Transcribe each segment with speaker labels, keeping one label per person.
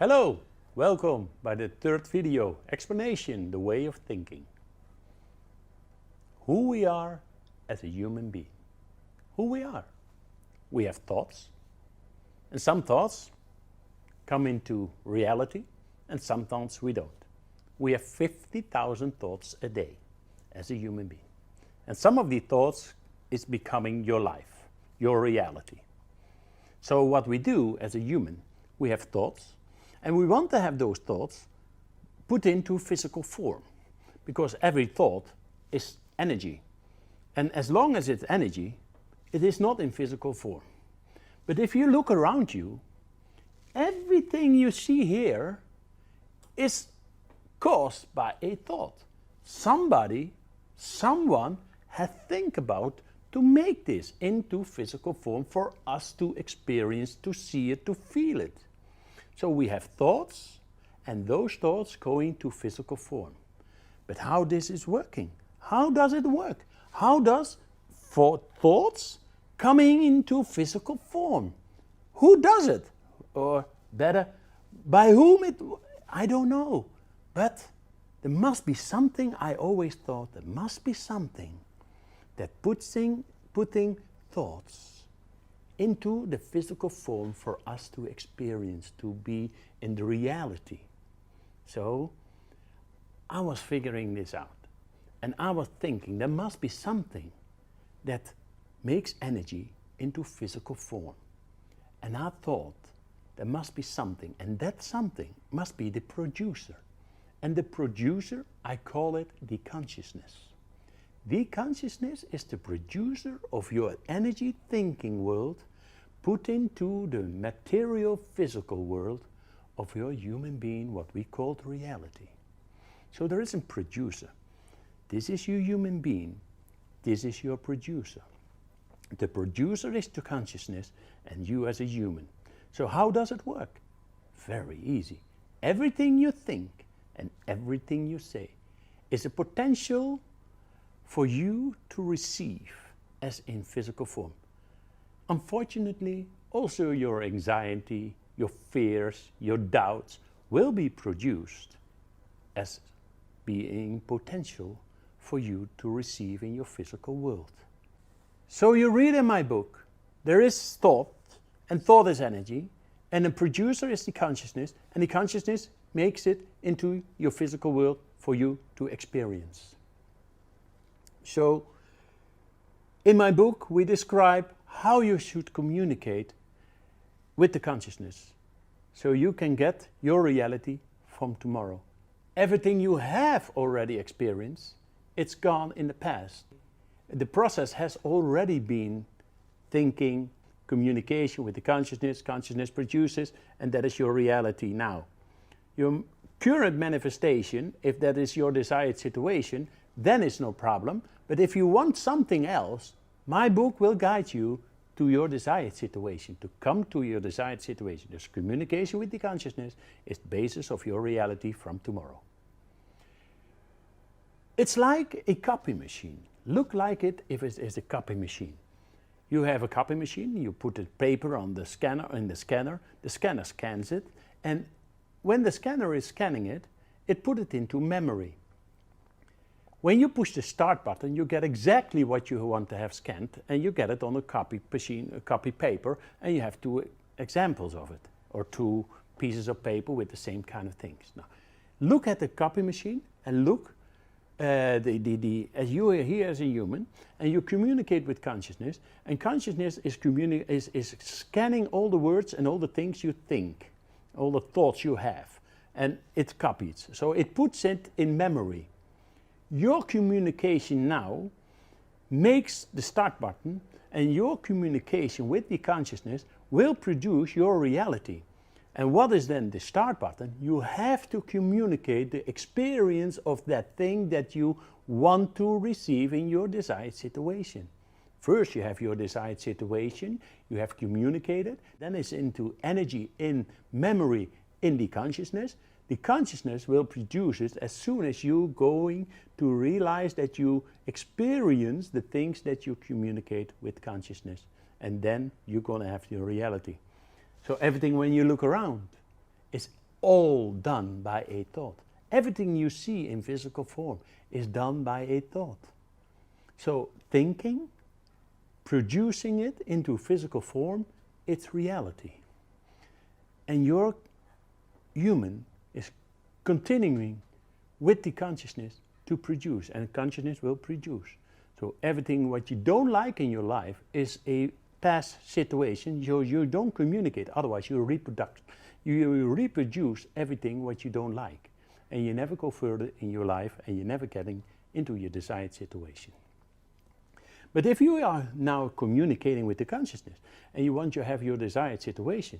Speaker 1: Hello, welcome by the third video, explanation, the way of thinking. Who we are as a human being. Who we are. We have thoughts, and some thoughts come into reality, and sometimes we don't. We have 50,000 thoughts a day as a human being. And some of the thoughts is becoming your life, your reality. So what we do as a human, we have thoughts, and we want to have those thoughts put into physical form, because every thought is energy. And as long as it's energy, it is not in physical form. But if you look around you, everything you see here is caused by a thought. Somebody, someone has think about to make this into physical form for us to experience, to see it, to feel it. So we have thoughts, and those thoughts go into physical form. But how this is working? How does it work? How does thoughts coming into physical form? Who does it? Or better, by whom it? I don't know. But there must be something. I always thought there must be something that putting thoughts into the physical form for us to experience, to be in the reality. So I was figuring this out, and I was thinking there must be something that makes energy into physical form. And I thought there must be something, and that something must be the producer. And the producer, I call it the consciousness. The consciousness is the producer of your energy thinking world put into the material physical world of your human being, what we call reality. So there isn't producer. This is your human being. This is your producer. The producer is the consciousness and you as a human. So how does it work? Very easy. Everything you think and everything you say is a potential for you to receive as in physical form. Unfortunately, also your anxiety, your fears, your doubts will be produced as being potential for you to receive in your physical world. So you read in my book, there is thought, and thought is energy, and the producer is the consciousness, and the consciousness makes it into your physical world for you to experience. So in my book, we describe how you should communicate with the consciousness so you can get your reality from tomorrow. Everything you have already experienced, it's gone in the past. The process has already been thinking, communication with the consciousness, consciousness produces, and that is your reality now. Your current manifestation, if that is your desired situation, then it's no problem. But if you want something else, my book will guide you to your desired situation, to come to your desired situation. This communication with the consciousness is the basis of your reality from tomorrow. It's like a copy machine. Look like it if it is a copy machine. You have a copy machine, you put the paper on the scanner, the scanner scans it, and when the scanner is scanning it, it puts it into memory. When you push the start button, you get exactly what you want to have scanned, and you get it on a copy machine, a copy paper, and you have two examples of it, or two pieces of paper with the same kind of things. Now, look at the copy machine, and look, as you are here as a human, and you communicate with consciousness, and consciousness is scanning all the words and all the things you think, all the thoughts you have, and it copies. So it puts it in memory. Your communication now makes the start button, and your communication with the consciousness will produce your reality. And what is then the start button? You have to communicate the experience of that thing that you want to receive in your desired situation. First you have your desired situation, you have communicated, then it's into energy in memory in the consciousness. The consciousness will produce it as soon as you're going to realize that you experience the things that you communicate with consciousness. And then you're going to have your reality. So everything when you look around is all done by a thought. Everything you see in physical form is done by a thought. So thinking, producing it into physical form, it's reality. And your human is continuing with the consciousness to produce, and consciousness will produce. So everything what you don't like in your life is a past situation, so you don't communicate, otherwise you reproduce everything what you don't like. And you never go further in your life, and you're never getting into your desired situation. But if you are now communicating with the consciousness, and you want to have your desired situation,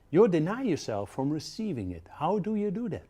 Speaker 1: you deny yourself from receiving it. How do you do that?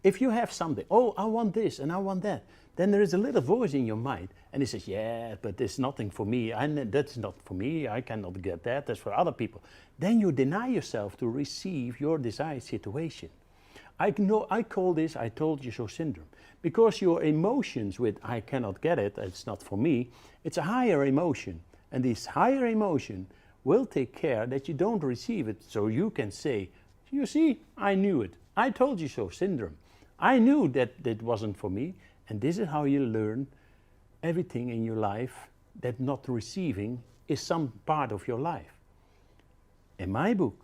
Speaker 1: If you have something, oh, I want this and I want that, then there is a little voice in your mind, and it says, yeah, but there's nothing for me, that's not for me, I cannot get that, that's for other people. Then you deny yourself to receive your desired situation. I call this I told you so syndrome, because your emotions with I cannot get it, it's not for me, it's a higher emotion, and this higher emotion will take care that you don't receive it, so you can say, you see, I knew it, I told you so syndrome. I knew that it wasn't for me, and this is how you learn everything in your life that not receiving is some part of your life. In my book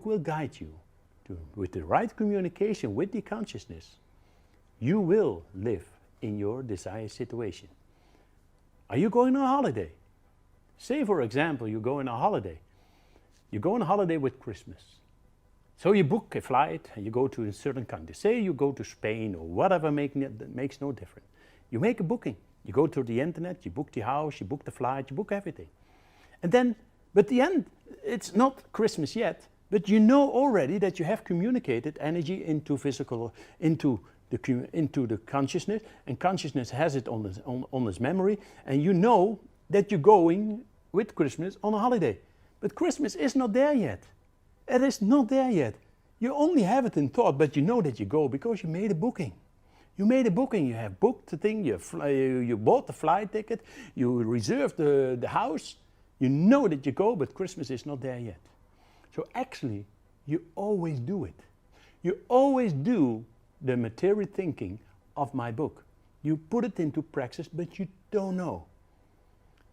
Speaker 1: will guide you with the right communication with the consciousness. You will live in your desired situation. Are you going on a holiday? Say, for example, you go on a holiday. You go on a holiday with Christmas. So you book a flight and you go to a certain country. Say you go to Spain or whatever, makes no difference. You make a booking. You go to the internet, you book the house, you book the flight, you book everything. And then, but the end, it's not Christmas yet, but you know already that you have communicated energy into physical, into the consciousness, and consciousness has it on its memory, and you know that you're going with Christmas on a holiday. But Christmas is not there yet. It is not there yet. You only have it in thought, but you know that you go because you made a booking. You made a booking, you have booked the thing, you bought the flight ticket, you reserved the house, you know that you go, but Christmas is not there yet. So actually, you always do it. You always do the material thinking of my book. You put it into practice, but you don't know.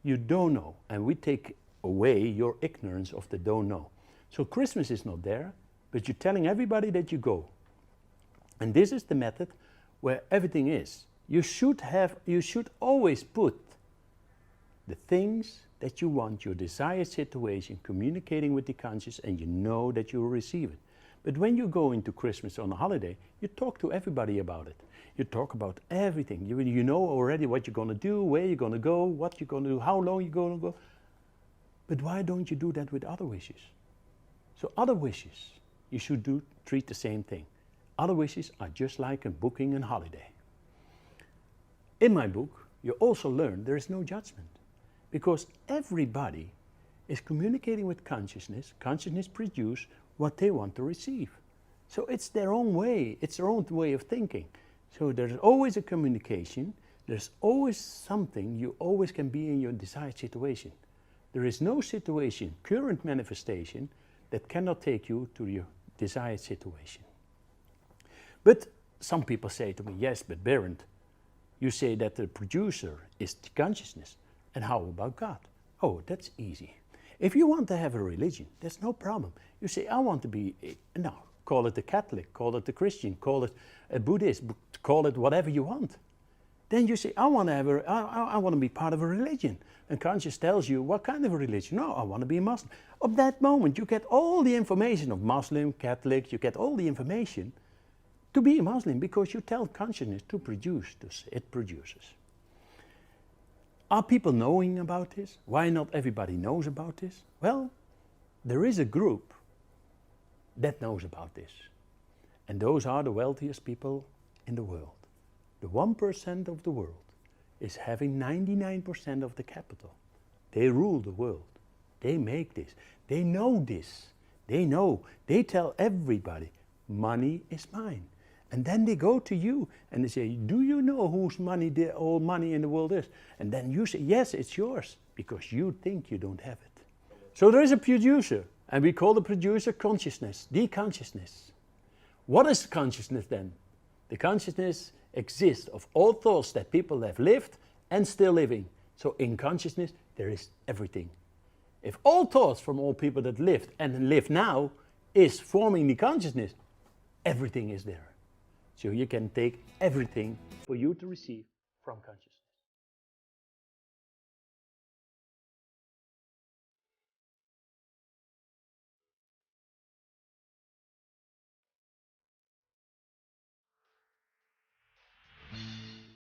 Speaker 1: You don't know, and we take away your ignorance of the don't know. So Christmas is not there, but you're telling everybody that you go. And this is the method where everything is. You should always put the things that you want, your desired situation, communicating with the conscious, and you know that you will receive it. But when you go into Christmas on a holiday, you talk to everybody about it. You talk about everything. You know already what you're going to do, where you're going to go, what you're going to do, how long you're going to go. But why don't you do that with other wishes? So other wishes, you should treat the same thing. Other wishes are just like a booking and holiday. In my book, you also learn there is no judgment, because everybody is communicating with consciousness. Consciousness produces what they want to receive. So it's their own way, it's their own way of thinking. So there's always a communication, there's always something, you always can be in your desired situation. There is no situation, current manifestation, that cannot take you to your desired situation. But some people say to me, yes, but Berend, you say that the producer is the consciousness, and how about God? Oh, that's easy. If you want to have a religion, that's no problem. You say, I want to be, no, call it a Catholic, call it a Christian, call it a Buddhist, call it whatever you want. Then you say, I want to be part of a religion. And conscious tells you, what kind of a religion? No, I want to be a Muslim. At that moment, you get all the information of Muslim, Catholic, you get all the information to be a Muslim, because you tell consciousness to produce this, it produces. Are people knowing about this? Why not everybody knows about this? Well, there is a group that knows about this. And those are the wealthiest people in the world. The 1% of the world is having 99% of the capital. They rule the world. They make this. They know this. They know. They tell everybody, money is mine. And then they go to you and they say, do you know whose money all money in the world is? And then you say, yes, it's yours, because you think you don't have it. So there is a producer. And we call the producer consciousness, the consciousness. What is consciousness then? The consciousness exists of all thoughts that people have lived and still living. So in consciousness there is everything. If all thoughts from all people that lived and live now is forming the consciousness, everything is there. So you can take everything for you to receive from consciousness.